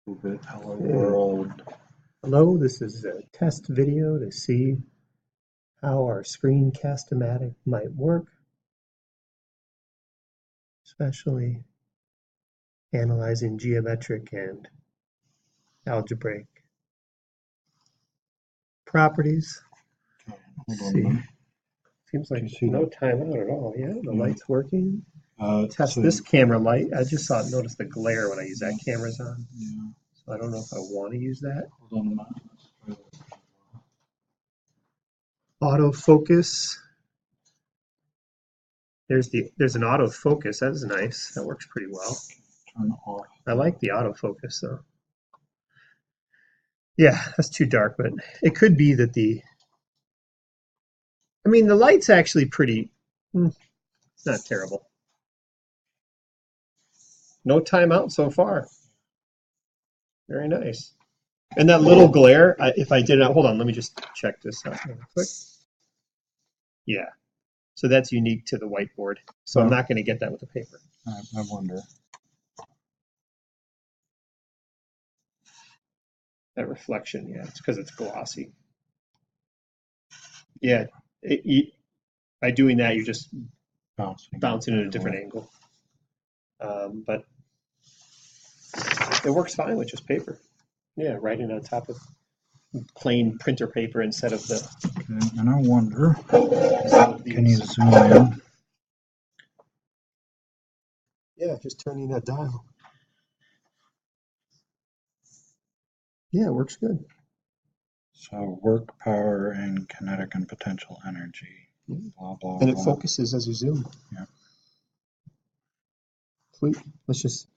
Move it. Hello world. Hello, this is a test video to see how our Screencast-O-Matic might work, especially analyzing geometric and algebraic properties. Okay, Let's hold on a see. minute. Seems like Do you see no that? timeout at all. Yeah, the Yeah. light's working. Test So, this camera light. I just noticed the glare when I use that camera's on. yeah, So I don't know if I want to use that. hold on a minute. Let's try this. Autofocus. There's an autofocus. That is nice. That works pretty well. Turn off. I like the autofocus though. Yeah, that's too dark, but it could be that the light's actually pretty, it's not terrible. No timeout so far. Very nice. And that little glare, if I did it, hold on, let me just check this out real quick. Yeah, so that's unique to the whiteboard. So I'm not going to get that with the paper. I wonder. That reflection, yeah, it's because it's glossy. Yeah, by doing that, you're just bouncing at a different angle. But it works fine with just paper. Yeah, writing on top of plain printer paper instead of the. Okay, and I wonder, can you zoom in? Yeah, just turning that dial. Yeah, it works good. So work, power, and kinetic and potential energy. Blah, blah, And it blah. focuses as you zoom. Yeah. Sweet. Let's just